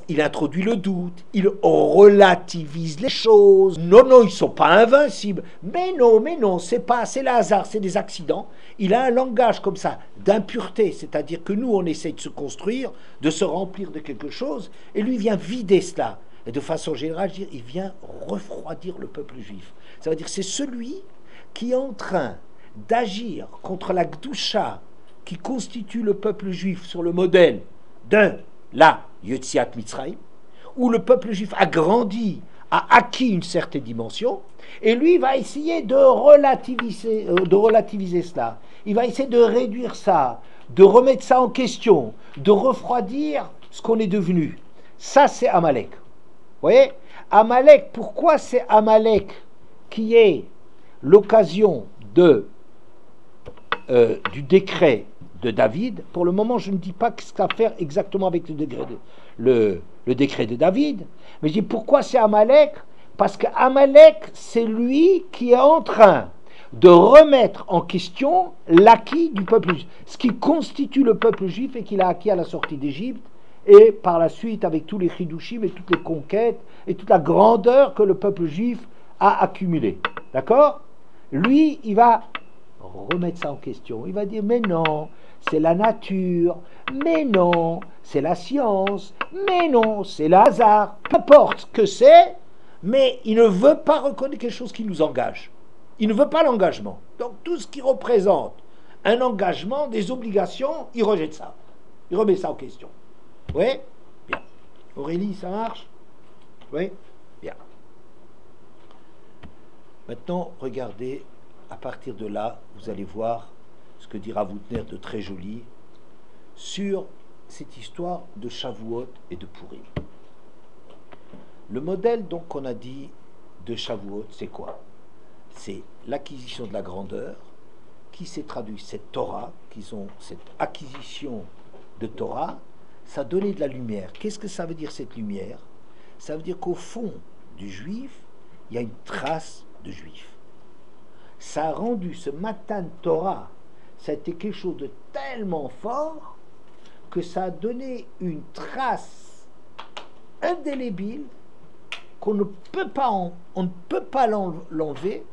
il introduit le doute, il relativise les choses. Non, ils sont pas invincibles. Mais non, c'est le hasard, c'est des accidents. Il a un langage comme ça d'impureté, c'est-à-dire que nous, on essaie de se construire, de se remplir de quelque chose, et lui vient vider cela. Et de façon générale, il vient refroidir le peuple juif. Ça veut dire que c'est celui qui est en train d'agir contre la Gdusha qui constitue le peuple juif sur le modèle de la Yetziat Mitzrayim, où le peuple juif a grandi a acquis une certaine dimension, et lui va essayer de relativiser cela. Il va essayer de réduire ça, de remettre ça en question, de refroidir ce qu'on est devenu. Ça, c'est Amalek. Vous voyez, Amalek, pourquoi c'est Amalek qui est l'occasion du décret de David? Pour le moment, je ne dis pas ce qu'a à faire exactement avec le décret de David, mais je dis pourquoi c'est Amalek? Parce que Amalek, c'est lui qui est en train de remettre en question l'acquis du peuple juif, ce qui constitue le peuple juif et qu'il a acquis à la sortie d'Égypte, et par la suite avec tous les chidushim et toutes les conquêtes et toute la grandeur que le peuple juif a accumulée. D'accord? Lui, il va remettre ça en question. Il va dire, mais non, c'est la nature, mais non, c'est la science, mais non, c'est le hasard. Peu importe ce que c'est, mais il ne veut pas reconnaître quelque chose qui nous engage. Il ne veut pas l'engagement. Donc tout ce qui représente un engagement, des obligations, il rejette ça. Il remet ça en question. Oui? Bien. Aurélie, ça marche? Oui? Bien. Maintenant, regardez, à partir de là, vous allez voir ce que dira Woutner de très joli sur cette histoire de Shavuot et de Purim. Le modèle donc qu'on a dit de Shavuot, c'est quoi? C'est l'acquisition de la grandeur qui s'est traduit, cette Torah, qu'ils ont cette acquisition de Torah, ça a donné de la lumière. Qu'est-ce que ça veut dire cette lumière? Ça veut dire qu'au fond du juif, il y a une trace de juif. Ça a rendu ce Matan Torah, ça a été quelque chose de tellement fort que ça a donné une trace indélébile qu'on ne peut pas, on ne peut pas l'enlever.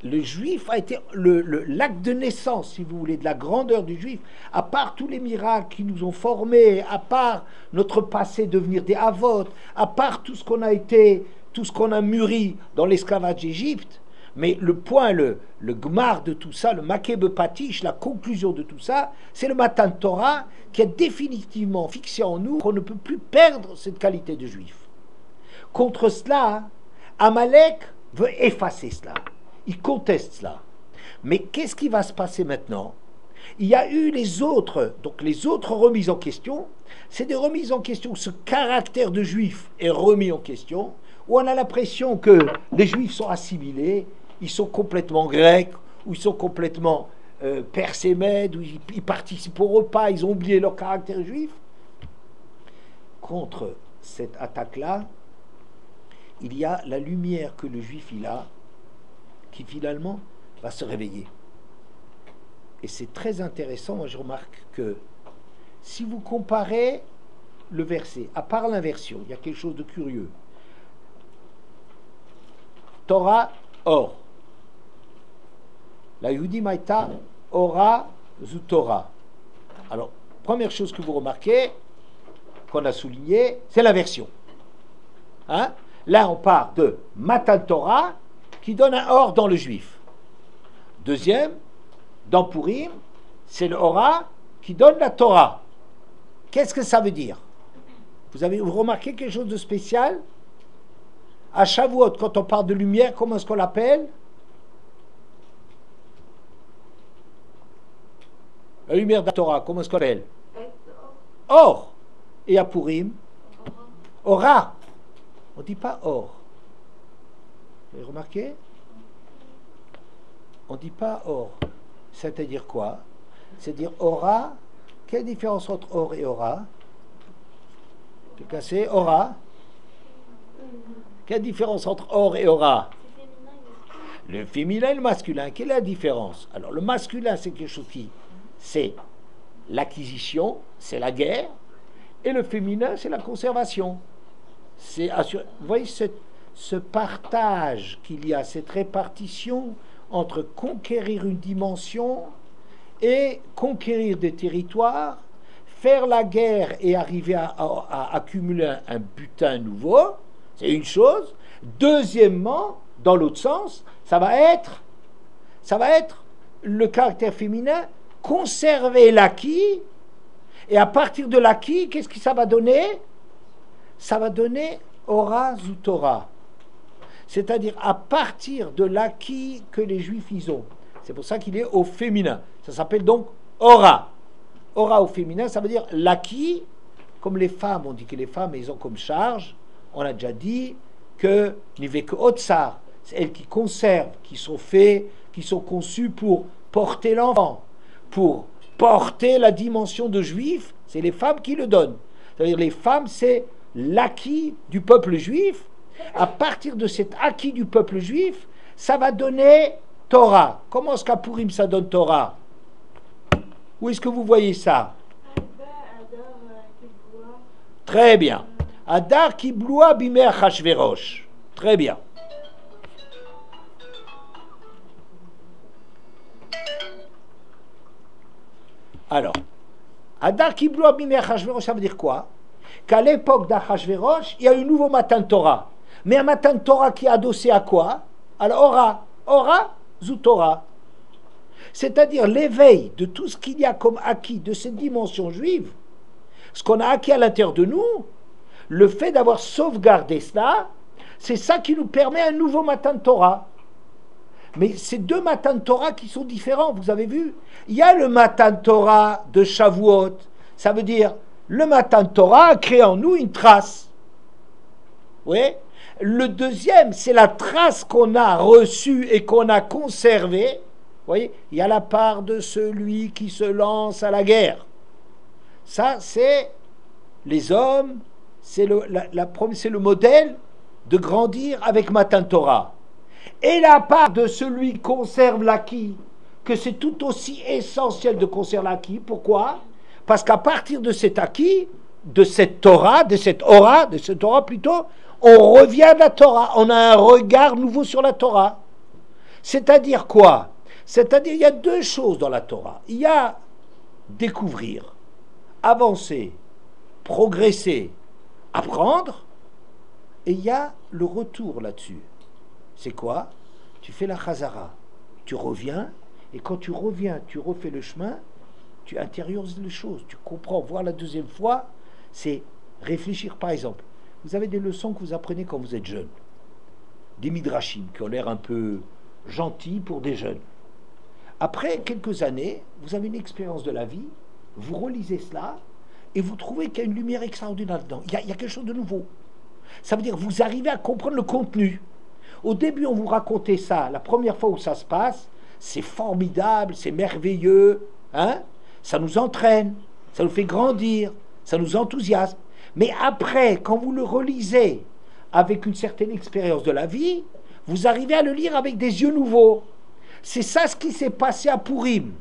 Le juif a été l'acte de naissance, si vous voulez, de la grandeur du juif, à part tous les miracles qui nous ont formés, à part notre passé devenir des avotes, à part tout ce qu'on a été, tout ce qu'on a mûri dans l'esclavage d'Égypte. Mais le point, le gmar de tout ça, le makebe patish, la conclusion de tout ça, c'est le Matan Torah qui a définitivement fixé en nous qu'on ne peut plus perdre cette qualité de juif. Contre cela, Amalek veut effacer cela. Il conteste cela. Mais qu'est-ce qui va se passer maintenant? Il y a eu les autres remises en question. C'est des remises en question où ce caractère de juif est remis en question, où on a l'impression que les juifs sont assimilés, ils sont complètement grecs, ou ils sont complètement persémèdes, ou ils participent au repas, ils ont oublié leur caractère juif. Contre cette attaque-là, il y a la lumière que le juif il a, qui finalement va se réveiller. Et c'est très intéressant, moi je remarque que si vous comparez le verset, à part l'inversion, il y a quelque chose de curieux. Torah, or. La Yehudi Maïta, ora, zu Torah. Alors, première chose que vous remarquez, qu'on a souligné, c'est l'inversion. Hein? Là, on part de Matan Torah, qui donne un or dans le juif. Deuxième, dans Purim, c'est le Ora qui donne la Torah. Qu'est-ce que ça veut dire? Vous remarquez quelque chose de spécial? À Shavuot, quand on parle de lumière, comment est-ce qu'on l'appelle? La lumière de la Torah, comment est-ce qu'on l'appelle? Or. Et à Purim? Ora. On ne dit pas or. Vous avez remarqué? On ne dit pas or. C'est-à-dire quoi? C'est-à-dire aura. Quelle différence entre or et aura? Quelqu'un sait? Aura. Quelle différence entre or et aura? Le féminin et le masculin. Quelle est la différence? Alors le masculin, c'est quelque chose qui, c'est l'acquisition, c'est la guerre, et le féminin, c'est la conservation. C'est assuré. Vous voyez ce partage qu'il y a, cette répartition entre conquérir une dimension et conquérir des territoires, faire la guerre et arriver à accumuler un butin nouveau, c'est une chose. Deuxièmement, dans l'autre sens, ça va être le caractère féminin, conserver l'acquis, et à partir de l'acquis, qu'est-ce que ça va donner? Ça va donner Ora zu Torah. c'est-à-dire à partir de l'acquis que les Juifs ils ont. C'est pour ça qu'il est au féminin. Ça s'appelle donc Ora. Ora au féminin, ça veut dire l'acquis, comme les femmes, on dit que les femmes, ils ont comme charge, on a déjà dit que Nivek Otsar, c'est elles qui conservent, qui sont faits, qui sont conçues pour porter l'enfant, pour porter la dimension de juif, c'est les femmes qui le donnent. C'est-à-dire les femmes, c'est l'acquis du peuple juif. À partir de cet acquis du peuple juif, ça va donner Torah. Comment est-ce qu'à Purim ça donne Torah? Où est-ce que vous voyez ça? Très bien. Adar qui bloua bimé Achashverosh. Très bien. Alors, Adar qui bloua bimé Achashverosh, ça veut dire quoi? Qu'à l'époque d'Achashverosh, il y a eu un nouveau matin de Torah. Mais un matin de Torah qui est adossé à quoi? À l'Ora. Ora, Zoutora. C'est-à-dire l'éveil de tout ce qu'il y a comme acquis de cette dimension juive, ce qu'on a acquis à l'intérieur de nous, le fait d'avoir sauvegardé cela, c'est ça qui nous permet un nouveau matin de Torah. Mais c'est deux matins de Torah qui sont différents, vous avez vu? Il y a le matin de Torah de Shavuot, ça veut dire le matin de Torah a créé en nous une trace. Oui. Le deuxième, c'est la trace qu'on a reçue et qu'on a conservée. Vous voyez, il y a la part de celui qui se lance à la guerre. Ça, c'est les hommes, c'est le modèle de grandir avec Matan Torah. Et la part de celui qui conserve l'acquis, que c'est tout aussi essentiel de conserver l'acquis. Pourquoi? Parce qu'à partir de cet acquis, de cette Torah, de cette Ora plutôt, on revient de la Torah. On a un regard nouveau sur la Torah. C'est-à-dire quoi? C'est-à-dire, il y a deux choses dans la Torah. Il y a découvrir, avancer, progresser, apprendre, et il y a le retour là-dessus. C'est quoi? Tu fais la chazara, tu reviens, et quand tu reviens, tu refais le chemin, tu intériorises les choses, tu comprends. Voir la deuxième fois, c'est réfléchir. Par exemple, vous avez des leçons que vous apprenez quand vous êtes jeune, des midrashim qui ont l'air un peu gentils pour des jeunes. Après quelques années, vous avez une expérience de la vie, vous relisez cela, et vous trouvez qu'il y a une lumière extraordinaire dedans. Il y a quelque chose de nouveau. Ça veut dire que vous arrivez à comprendre le contenu. Au début, on vous racontait ça. La première fois où ça se passe, c'est formidable, c'est merveilleux. Hein? Ça nous entraîne, ça nous fait grandir, ça nous enthousiasme. Mais après, quand vous le relisez avec une certaine expérience de la vie, vous arrivez à le lire avec des yeux nouveaux. C'est ça ce qui s'est passé à Purim.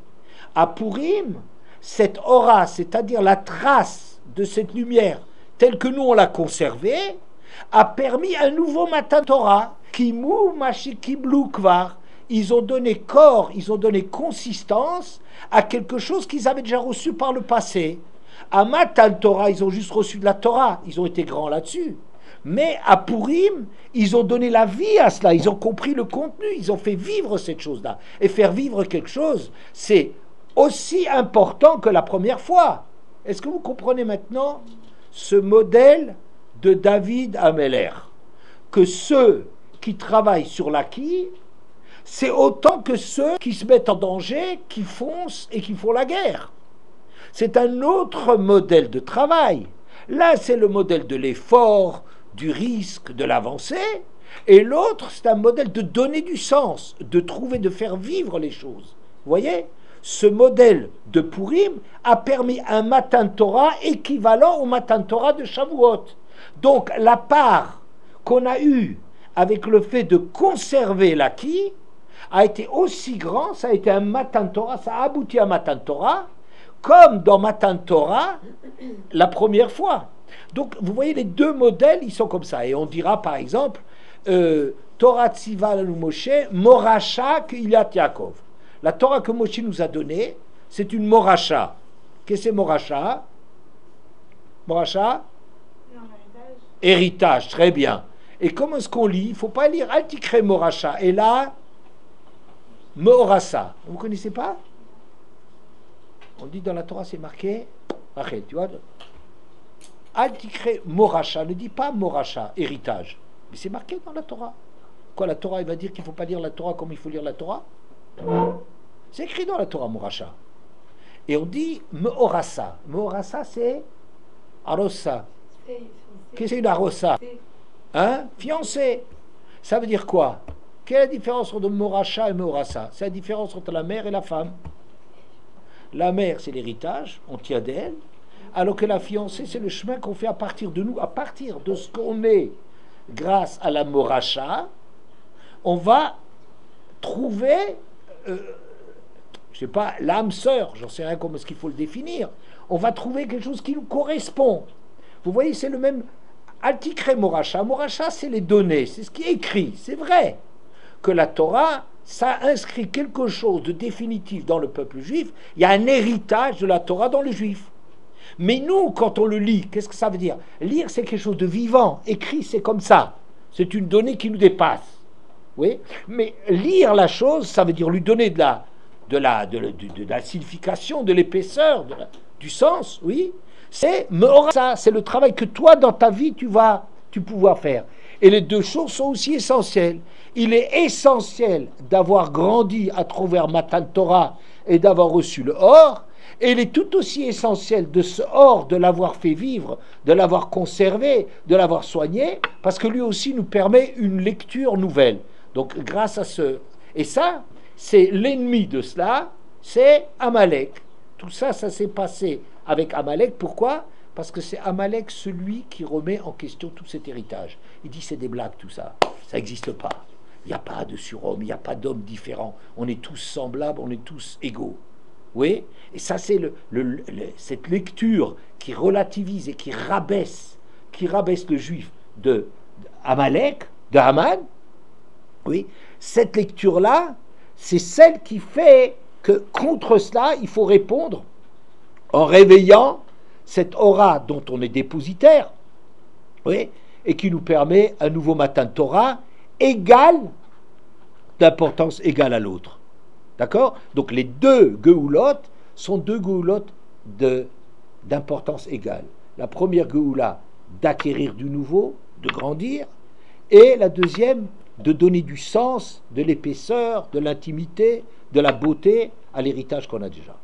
À Purim, cette aura, c'est-à-dire la trace de cette lumière, telle que nous on l'a conservée, a permis un nouveau matin Torah. Kimou Mashikiblu Kvar. Ils ont donné corps, ils ont donné consistance à quelque chose qu'ils avaient déjà reçu par le passé. À Matan Torah, ils ont juste reçu de la Torah, ils ont été grands là-dessus. Mais à Purim, ils ont donné la vie à cela, ils ont compris le contenu, ils ont fait vivre cette chose-là. Et faire vivre quelque chose, c'est aussi important que la première fois. Est-ce que vous comprenez maintenant ce modèle de David Ameller? Que ceux qui travaillent sur l'acquis, c'est autant que ceux qui se mettent en danger, qui foncent et qui font la guerre. C'est un autre modèle de travail. Là, c'est le modèle de l'effort, du risque, de l'avancée. Et l'autre, c'est un modèle de donner du sens, de trouver, de faire vivre les choses. Vous voyez? Ce modèle de Purim a permis un matin de Torah équivalent au matin de Torah de Shavuot. Donc, la part qu'on a eue avec le fait de conserver l'acquis a été aussi grand, ça a été un matin de Torah, ça a abouti à un matin de Torah, comme dans Matan Torah, la première fois. Donc, vous voyez, les deux modèles, ils sont comme ça. Et on dira, par exemple, Torah Tziva Lanu Moshe, Moracha Kilat Yaakov. La Torah que Moshe nous a donnée, c'est une Moracha. Qu'est-ce que c'est Moracha? Moracha? Héritage, très bien. Et comment est-ce qu'on lit? Il ne faut pas lire Altikre Moracha. Et là, Morasa. Vous ne connaissez pas? On dit dans la Torah, c'est marqué, tu vois, Altikre Moracha, ne dit pas Moracha, héritage. Mais c'est marqué dans la Torah. Quoi, la Torah, il va dire qu'il ne faut pas lire la Torah comme il faut lire la Torah? C'est écrit dans la Torah, Moracha. Et on dit Meorasa. Meorasa, c'est Arosa. Qu'est-ce que c'est une Arosa? Hein? Fiancé. Ça veut dire quoi? Quelle est la différence entre Moracha et Meorasa? C'est la différence entre la mère et la femme. La mère, c'est l'héritage, on tient d'elle, alors que la fiancée, c'est le chemin qu'on fait à partir de nous, à partir de ce qu'on est, grâce à la Moracha, on va trouver, je sais pas, l'âme sœur, j'en sais rien comment est-ce qu'il faut le définir, on va trouver quelque chose qui nous correspond. Vous voyez, c'est le même Altikre Moracha. Moracha, c'est les données, c'est ce qui est écrit, c'est vrai que la Torah, ça inscrit quelque chose de définitif dans le peuple juif. Il y a un héritage de la Torah dans le juif. Mais nous, quand on le lit, qu'est-ce que ça veut dire? Lire, c'est quelque chose de vivant. Écrit, c'est comme ça. C'est une donnée qui nous dépasse. Oui. Mais lire la chose, ça veut dire lui donner de la signification, de l'épaisseur, du sens. Oui. C'est ça. C'est le travail que toi, dans ta vie, tu pouvoir faire. Et les deux choses sont aussi essentielles. Il est essentiel d'avoir grandi à travers Matan Torah et d'avoir reçu le Or, et il est tout aussi essentiel de ce Or, de l'avoir fait vivre, de l'avoir conservé, de l'avoir soigné, parce que lui aussi nous permet une lecture nouvelle. Donc grâce à ce... Et ça, c'est l'ennemi de cela, c'est Amalek. Tout ça, ça s'est passé avec Amalek. Pourquoi? Parce que c'est Amalek celui qui remet en question tout cet héritage. Il dit c'est des blagues tout ça, ça n'existe pas. Il n'y a pas de surhomme, il n'y a pas d'homme différent. On est tous semblables, on est tous égaux. Oui. Et ça c'est cette lecture qui relativise et qui rabaisse le juif de Amalek, de Haman. Oui. Cette lecture-là, c'est celle qui fait que contre cela, il faut répondre en réveillant cette aura dont on est dépositaire, oui, et qui nous permet un nouveau matin de Torah égal, d'importance égale à l'autre. D'accord? Donc les deux Geoulot sont deux Geoulot d'importance égale. La première Geoula, d'acquérir du nouveau, de grandir, et la deuxième, de donner du sens, de l'épaisseur, de l'intimité, de la beauté à l'héritage qu'on a déjà.